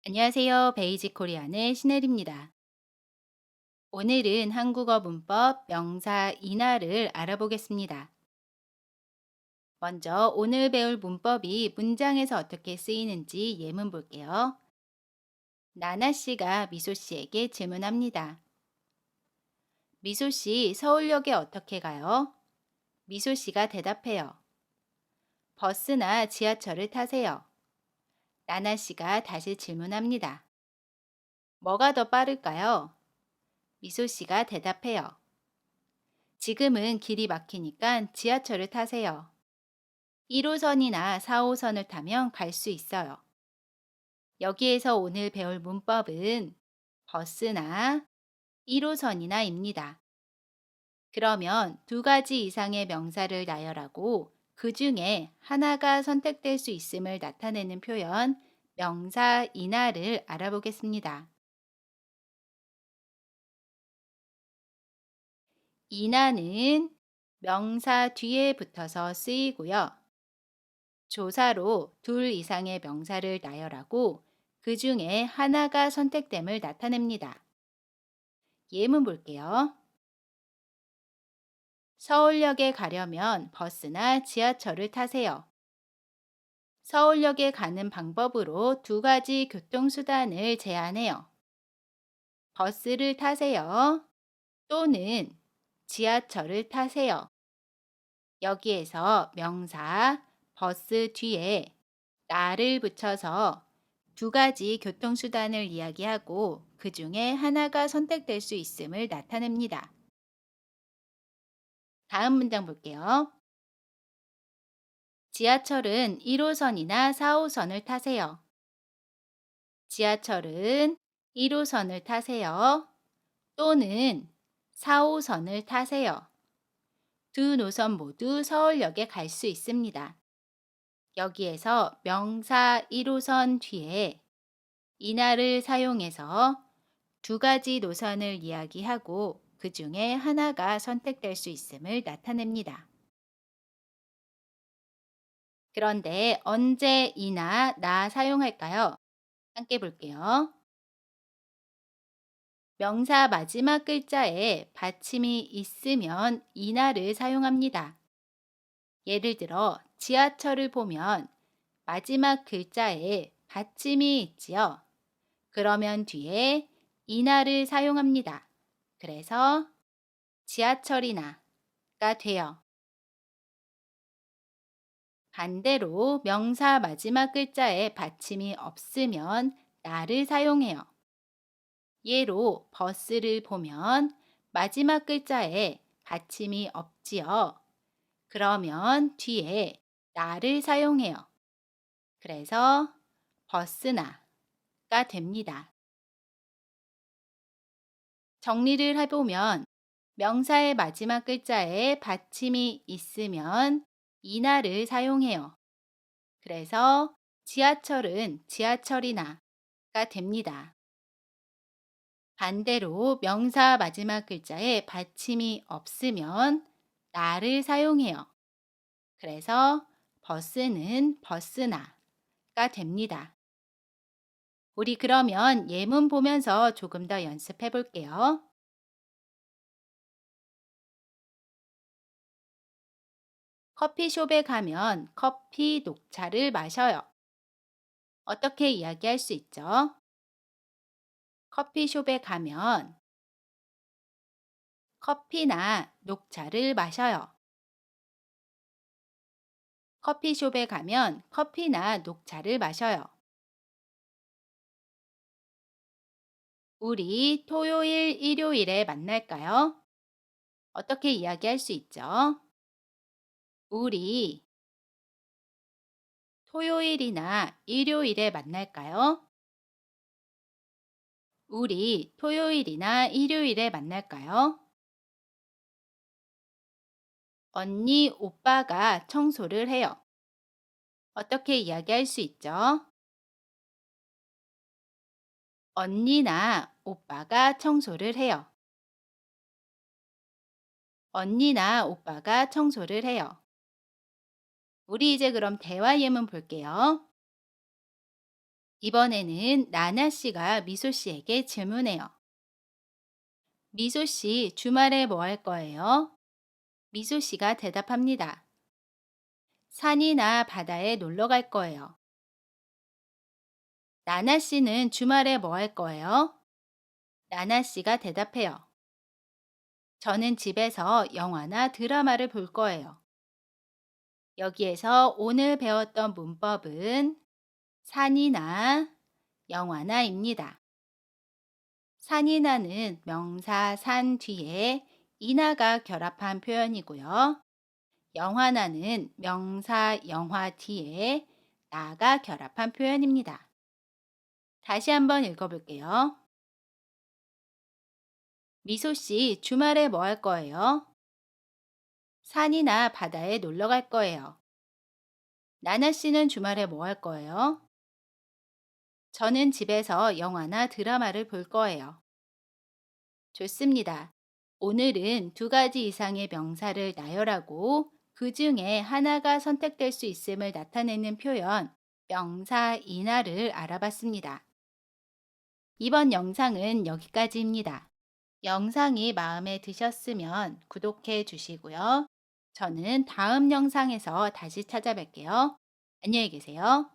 안녕하세요. 베이직 코리안의 신혜리입니다. 오늘은 한국어 문법 명사 인하를 알아보겠습니다. 먼저 오늘 배울 문법이 문장에서 어떻게 쓰이는지 예문 볼게요. 나나 씨가 미소 씨에게 질문합니다. 미소 씨, 서울역에 어떻게 가요? 미소 씨가 대답해요. 버스나 지하철을 타세요. 나나 씨가 다시 질문합니다. 뭐가 더 빠를까요? 미소 씨가 대답해요. 지금은 길이 막히니까 지하철을 타세요. 1호선이나 4호선을 타면 갈 수 있어요. 여기에서 오늘 배울 문법은 버스나 1호선이나입니다. 그러면 두 가지 이상의 명사를 나열하고 그 중에 하나가 선택될 수 있음을 나타내는 표현 명사 인하를 알아보겠습니다. 인하는 명사 뒤에 붙어서 쓰이고요. 조사로 둘 이상의 명사를 나열하고 그 중에 하나가 선택됨을 나타냅니다. 예문 볼게요. 서울역에 가려면 버스나 지하철을 타세요. 서울역에 가는 방법으로 두 가지 교통수단을 제안해요. 버스를 타세요. 또는 지하철을 타세요. 여기에서 명사 버스 뒤에 나를 붙여서 두 가지 교통수단을 이야기하고 그 중에 하나가 선택될 수 있음을 나타냅니다. 다음 문장 볼게요. 지하철은 1호선이나 4호선을 타세요. 지하철은 1호선을 타세요. 또는 4호선을 타세요. 두 노선 모두 서울역에 갈 수 있습니다. 여기에서 명사 1호선 뒤에 인하를 사용해서 두 가지 노선을 이야기하고 그 중에 하나가 선택될 수 있음을 나타냅니다. 그런데 언제 이나 나 사용할까요? 함께 볼게요. 명사 마지막 글자에 받침이 있으면 이나를 사용합니다. 예를 들어 지하철을 보면 마지막 글자에 받침이 있지요. 그러면 뒤에 이나를 사용합니다. 그래서 지하철이나가 돼요. 반대로 명사 마지막 글자에 받침이 없으면 나를 사용해요. 예로 버스를 보면 마지막 글자에 받침이 없지요. 그러면 뒤에 나를 사용해요. 그래서 버스나가 됩니다. 정리를 해보면 명사의 마지막 글자에 받침이 있으면 이나를 사용해요. 그래서 지하철은 지하철이나가 됩니다. 반대로 명사 마지막 글자에 받침이 없으면 나를 사용해요. 그래서 버스는 버스나가 됩니다. 우리 그러면 예문 보면서 조금 더 연습해 볼게요. 커피숍에 가면 커피 녹차를 마셔요. 어떻게 이야기할 수 있죠? 커피숍에 가면 커피나 녹차를 마셔요. 커피숍에 가면 커피나 녹차를 마셔요. 우리 토요일, 일요일에 만날까요? 어떻게 이야기할 수 있죠? 우리 토요일이나 일요일에 만날까요? 우리 토요일이나 일요일에 만날까요? 언니, 오빠가 청소를 해요. 어떻게 이야기할 수 있죠? 언니나 오빠가 청소를 해요. 언니나 오빠가 청소를 해요. 우리 이제 그럼 대화 예문 볼게요. 이번에는 나나 씨가 미소 씨에게 질문해요. 미소 씨, 주말에 뭐 할 거예요? 미소 씨가 대답합니다. 산이나 바다에 놀러 갈 거예요. 나나 씨는 주말에 뭐 할 거예요? 나나 씨가 대답해요. 저는 집에서 영화나 드라마를 볼 거예요. 여기에서 오늘 배웠던 문법은 산이나 영화나입니다. 산이나는 명사 산 뒤에 이나가 결합한 표현이고요. 영화나는 명사 영화 뒤에 나가 결합한 표현입니다. 다시 한번 읽어볼게요. 미소 씨, 주말에 뭐 할 거예요? 산이나 바다에 놀러 갈 거예요. 나나 씨는 주말에 뭐 할 거예요? 저는 집에서 영화나 드라마를 볼 거예요. 좋습니다. 오늘은 두 가지 이상의 명사를 나열하고 그 중에 하나가 선택될 수 있음을 나타내는 표현, 명사 인하를 알아봤습니다. 이번 영상은 여기까지입니다. 영상이 마음에 드셨으면 구독해 주시고요. 저는 다음 영상에서 다시 찾아뵐게요. 안녕히 계세요.